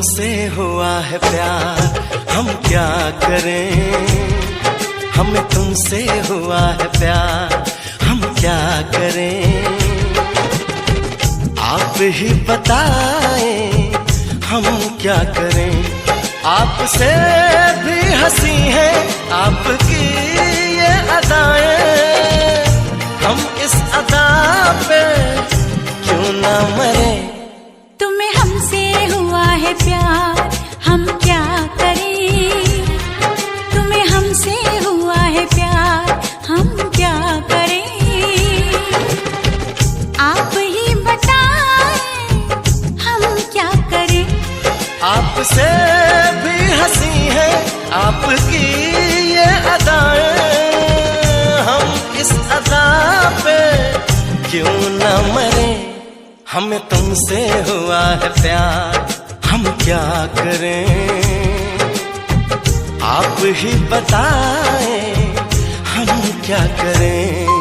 तुमसे हुआ है प्यार, हम क्या करें। हमें तुमसे हुआ है प्यार, हम क्या करें। आप ही बताएं हम क्या करें। आपसे भी हंसी है आपकी ये अदाएं, हम इस अदा पे क्यों ना मरे। तुम्हें हमसे हुआ है प्यार, हम क्या करें। तुम्हें हमसे हुआ है प्यार, हम क्या करें। आप ही बताएं हम क्या करें। आपसे भी हंसी है आपकी ये अदाएं, हम इस अदा पे क्यों ना मरे। हमें तुमसे हुआ है प्यार, हम क्या करें। आप ही बताएं हम क्या करें।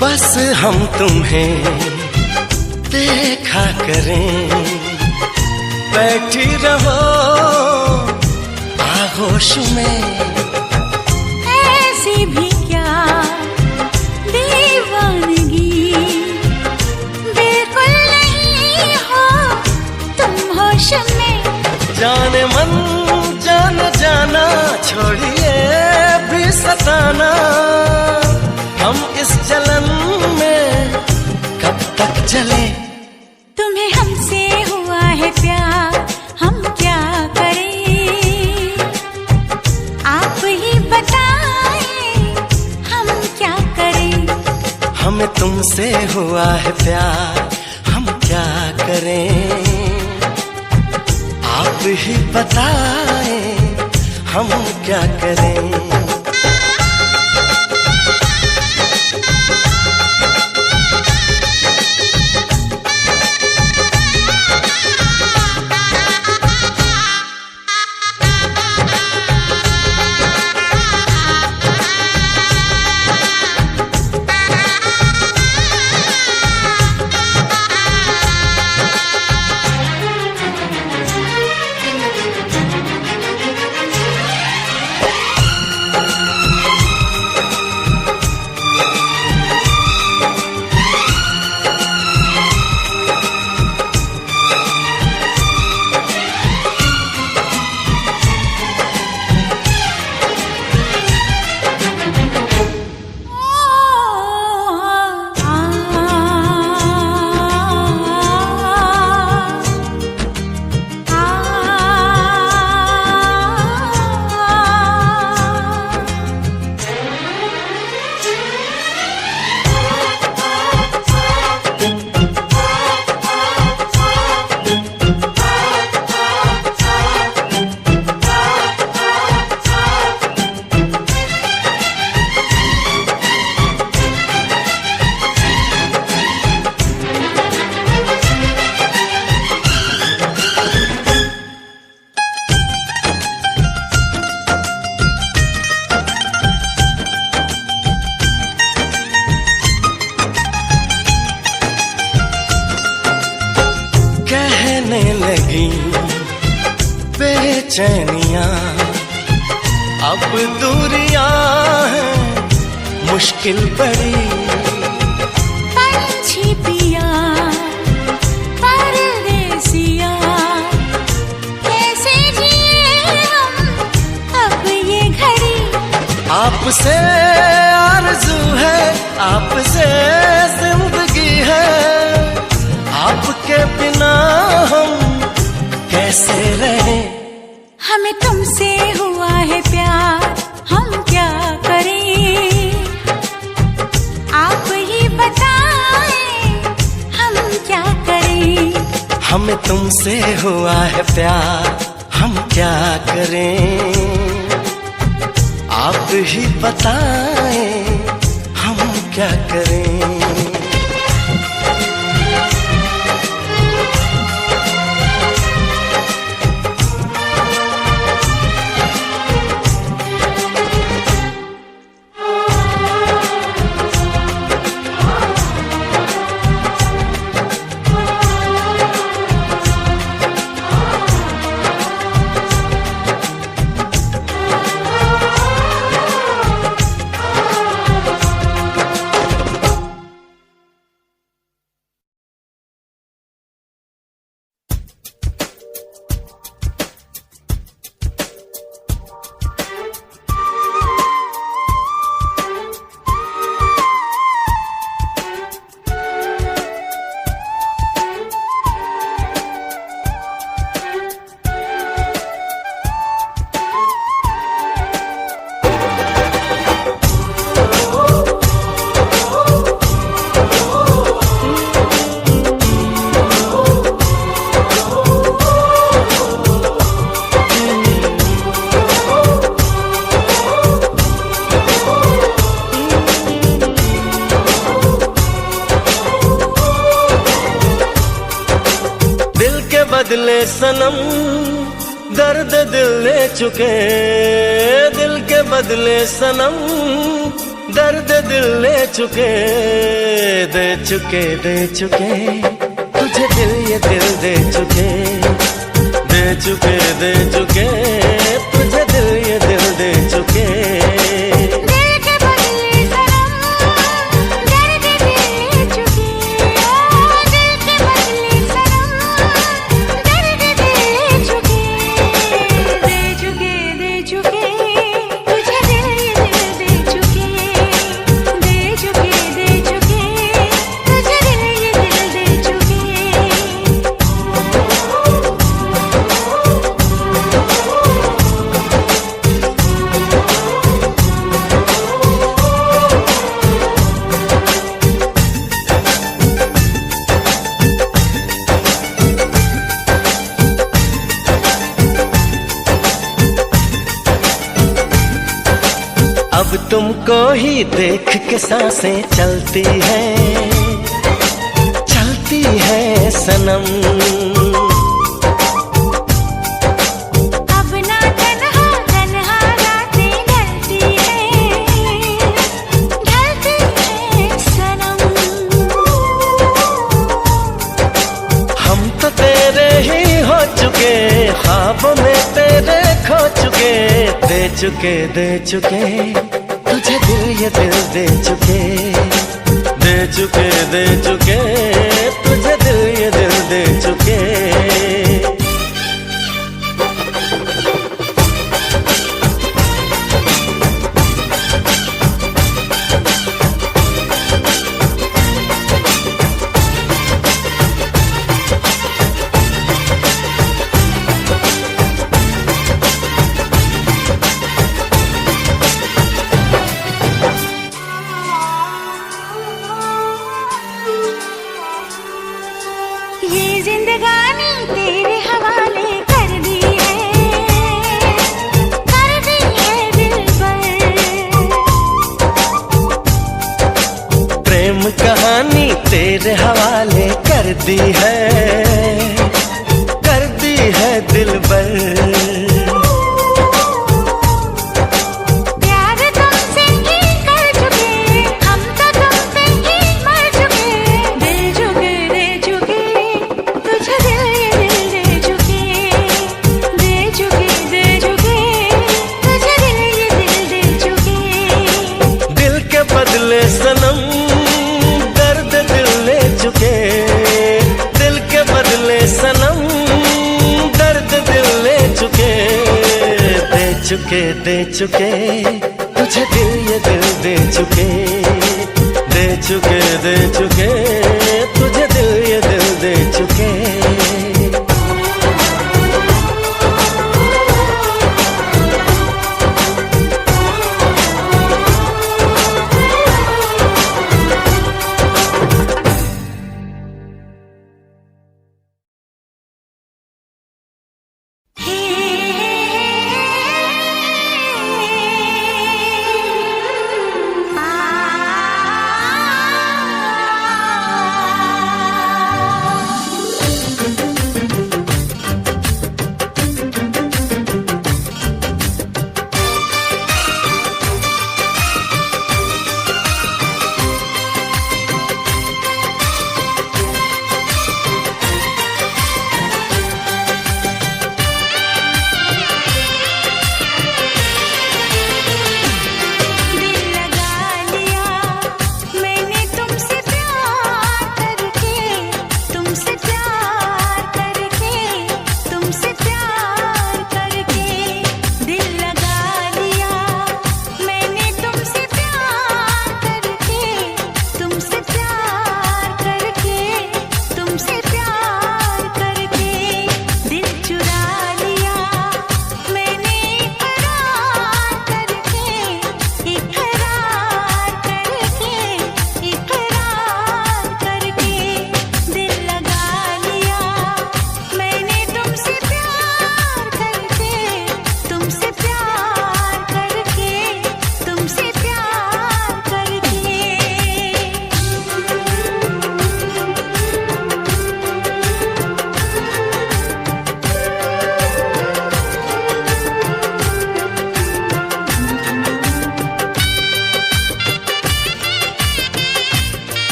बस हम तुम्हें देखा करें, बैठी रहो आगोश में। ऐसी भी क्या दीवानगी, बिल्कुल नहीं हो तुम होश में। जाने मन जान जाना, छोड़िए भी सताना। हम इस जलन में कब तक जले। तुम्हें हमसे हुआ है प्यार, हम क्या करें। आप ही बताएं हम क्या करें। हमें तुमसे हुआ है प्यार, हम क्या करें। आप ही बताएं हम क्या करें। लगी बेचैनियां, अब दूरियां हैं मुश्किल बड़ी। पंछी पिया परदेसिया, कैसे जिए हम अब ये घड़ी। आपसे आरज़ू है, आपसे जिंदगी है, आपके बिना हम कैसे रहे। हमें तुमसे हुआ है प्यार, हम क्या करें। आप ही बताएं हम क्या करें। हमें तुमसे हुआ है प्यार, हम क्या करें, आप ही बताएं हम क्या करें। बदले सनम दर्द दिल ले चुके, दिल के बदले सनम दर्द दिल ले चुके, दे चुके दे चुके तुझे दिल ये दिल दे चुके, दे चुके दे चुके तुझे दिल ये दिल दे चुके। अब तुमको ही देख के सांसें चलती है सनम। अब ना तन्हा तन्हा रातें ढलती है सनम। हम तो तेरे ही हो चुके, ख्वाबों में तेरे खो चुके, दे चुके तुझे दिल ये दिल दे चुके, दे चुके तुझे दिल ये दिल दे चुके। ये जिंदगानी तेरे हवाले कर दी है दिलबर। प्रेम कहानी तेरे हवाले कर दी है दिलबर। सनम दर्द दिल ले चुके, दिल के बदले सनम दर्द दिल ले चुके, दे चुके तुझे दिल ये दिल दे चुके, दे चुके तुझे दिल ये दिल दे चुके। हे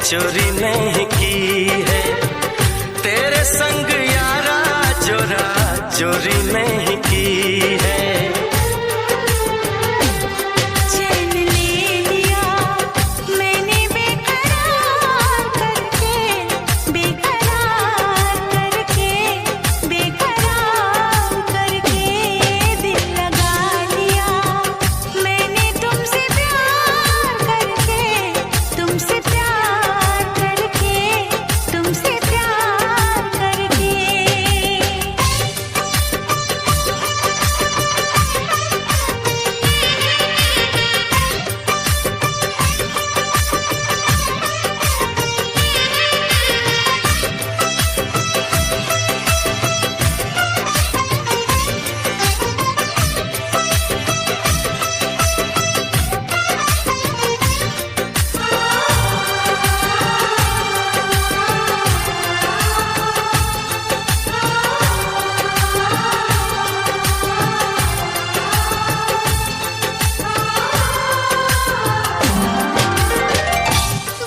चोरी नहीं की है। तेरे संग यारा चोरा चोरी नहीं की है। चैन ले लिया मैंने बेकरार करके, बेकरार करके, बेकरार करके दिल लगा लिया मैंने तुमसे प्यार करके, तुमसे प्यार करके, तुमसे प्यार करके।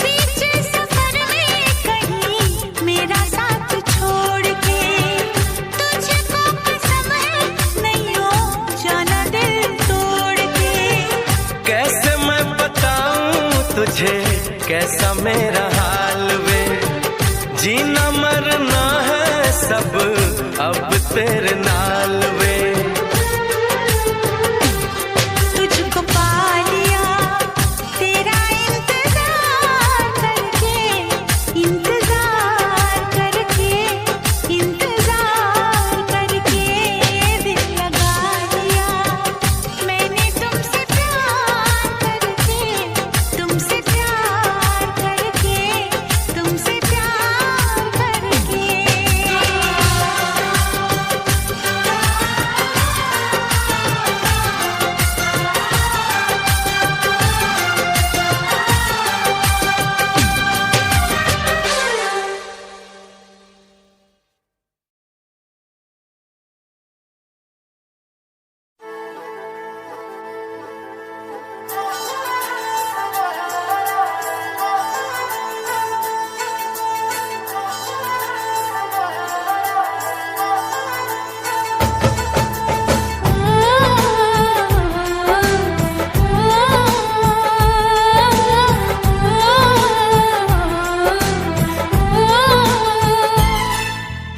बीच सफर में कहीं मेरा साथ छोड़ के, तुझको कसम है नहीं हो जाना दिल तोड़ के। कैसे मैं बताऊं तुझे कैसा मेरा हाल वे, जीना मरना है सब अब तेरे नाल वे। तुझको पा लिया तेरा इंतजार करके, इंतजार करके, इंतजार करके दिल लगा लिया मैंने तुमसे प्यार करके, तुमसे प्यार करके, तुमसे प्यार करके।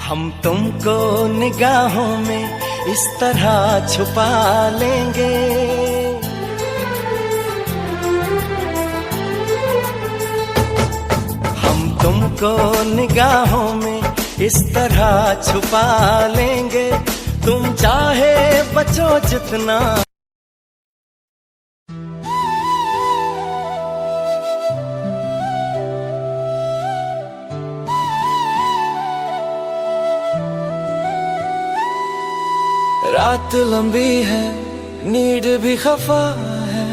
हम तुमको निगाहों में इस तरह छुपा लेंगे, हम तुमको निगाहों में इस तरह छुपा लेंगे। तुम चाहे बचो जितना रात लंबी है नींद भी खफा है,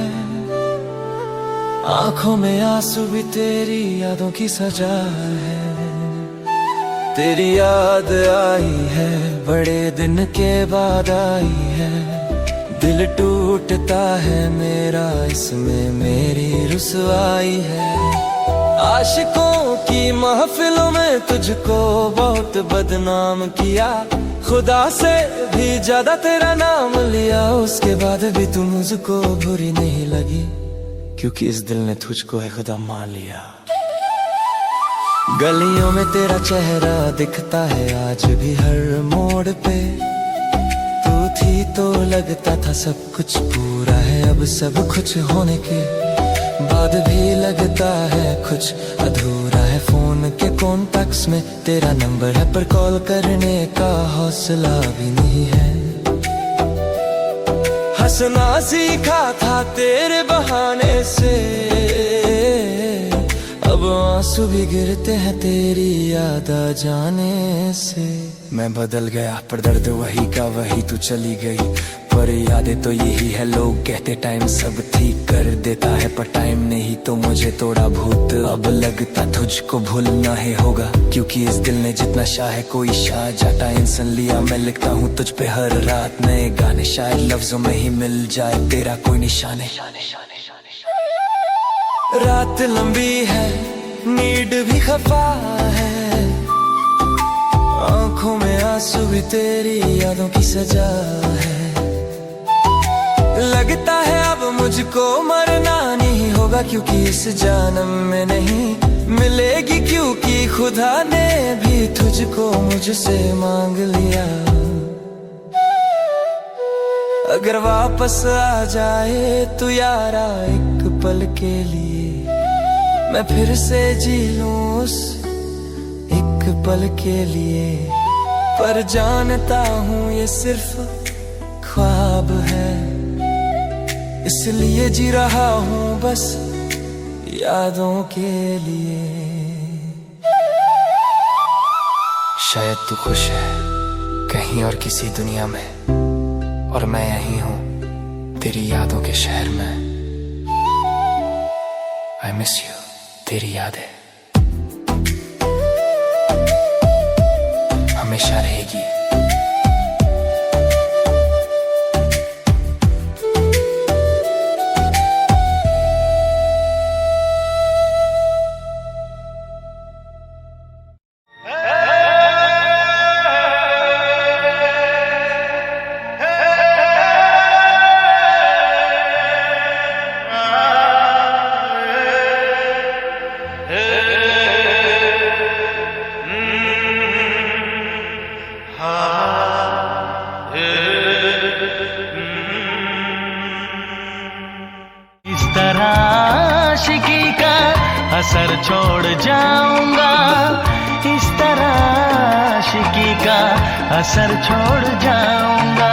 आंखों में आंसू भी तेरी यादों की सजा है। तेरी याद आई है बड़े दिन के बाद आई है, दिल टूटता है मेरा इसमें मेरी रुसवाई है। आशिकों की महफिलों में तुझको बहुत बदनाम किया, खुदा से भी ज्यादा तेरा नाम लिया, उसके बाद भी तू मुझको बुरी नहीं लगी, क्योंकि इस दिल ने तुझको है खुदा मान लिया। गलियों में तेरा चेहरा दिखता है आज भी हर मोड़ पे, तू थी तो लगता था सब कुछ पूरा है, अब सब कुछ होने के बाद भी लगता है कुछ अधूरा है। फोन के कॉन्टैक्ट्स में तेरा नंबर है पर कॉल करने का हौसला भी नहीं है। हंसना सीखा था तेरे बहाने से, अब आंसू भी गिरते हैं तेरी याद आ जाने से। मैं बदल गया पर दर्द वही का वही, तू चली गई पर यादें तो यही है। लोग कहते टाइम सब ठीक कर देता है पर टाइम नहीं तो मुझे तोड़ा भूत। अब लगता तुझको भूलना ही होगा, क्योंकि इस दिल ने जितना शाह कोई शाह जाता इंसान लिया। मैं लिखता हूँ तुझ पे हर रात नए गाने, शायद लफ्जों में ही मिल जाए तेरा कोई निशाने। रात लंबी है नीड भी खफा है, आंखों में आंसू भी तेरी यादों की सजा है। लगता है अब मुझको मरना नहीं होगा, क्योंकि इस जन्म में नहीं मिलेगी, क्योंकि खुदा ने भी तुझको मुझसे मांग लिया। अगर वापस आ जाए तू यारा एक पल के लिए, मैं फिर से जी लूं उस एक पल के लिए। पर जानता हूँ ये सिर्फ ख्वाब है, इसलिए जी रहा हूँ बस यादों के लिए। शायद तू खुश है कहीं और किसी दुनिया में, और मैं यहीं हूँ तेरी यादों के शहर में। I miss you, तेरी यादें हमेशा रहेगी। आशिकी का असर छोड़ जाऊंगा, इस तरह आशिकी का असर छोड़ जाऊंगा।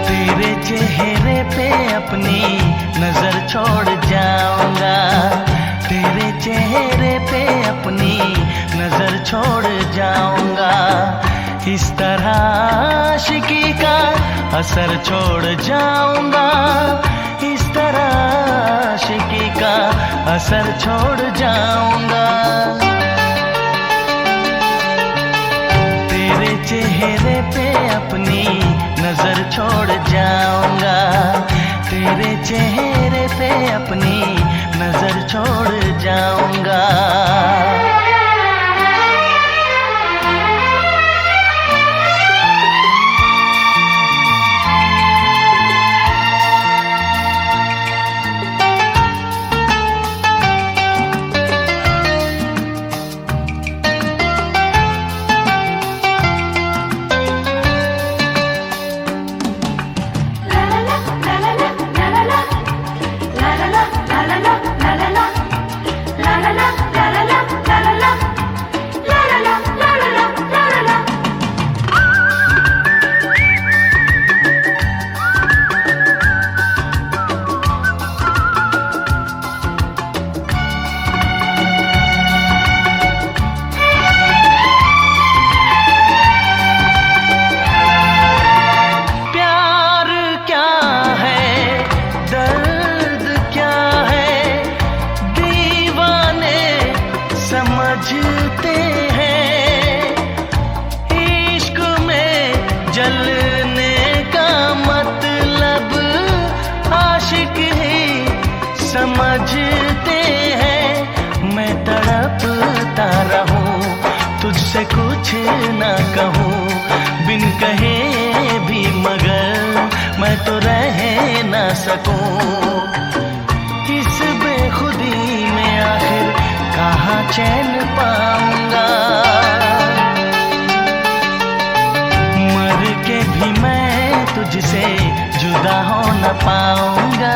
तेरे चेहरे पे अपनी नजर छोड़ जाऊंगा, तेरे चेहरे पे अपनी नजर छोड़ जाऊंगा। इस तरह आशिकी का असर छोड़ जाऊंगा, इस तरह आशिकी का असर छोड़ जाऊंगा। तेरे चेहरे पे अपनी नजर छोड़ जाऊंगा, तेरे चेहरे पे अपनी नजर छोड़ जाऊंगा। समझते हैं इश्क में जलने का मतलब आशिक ही समझते हैं। मैं तड़पता रहूं तुझसे कुछ ना कहूं, बिन कहे भी मगर मैं तो रह ना सकूं। इस बेखुदी में आखिर कहाँ चैन पाऊंगा, मर के भी मैं तुझसे जुदा हो न पाऊंगा।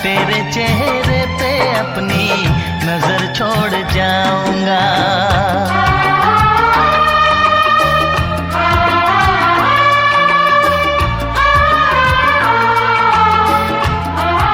तेरे चेहरे पे अपनी नजर छोड़ जाऊंगा।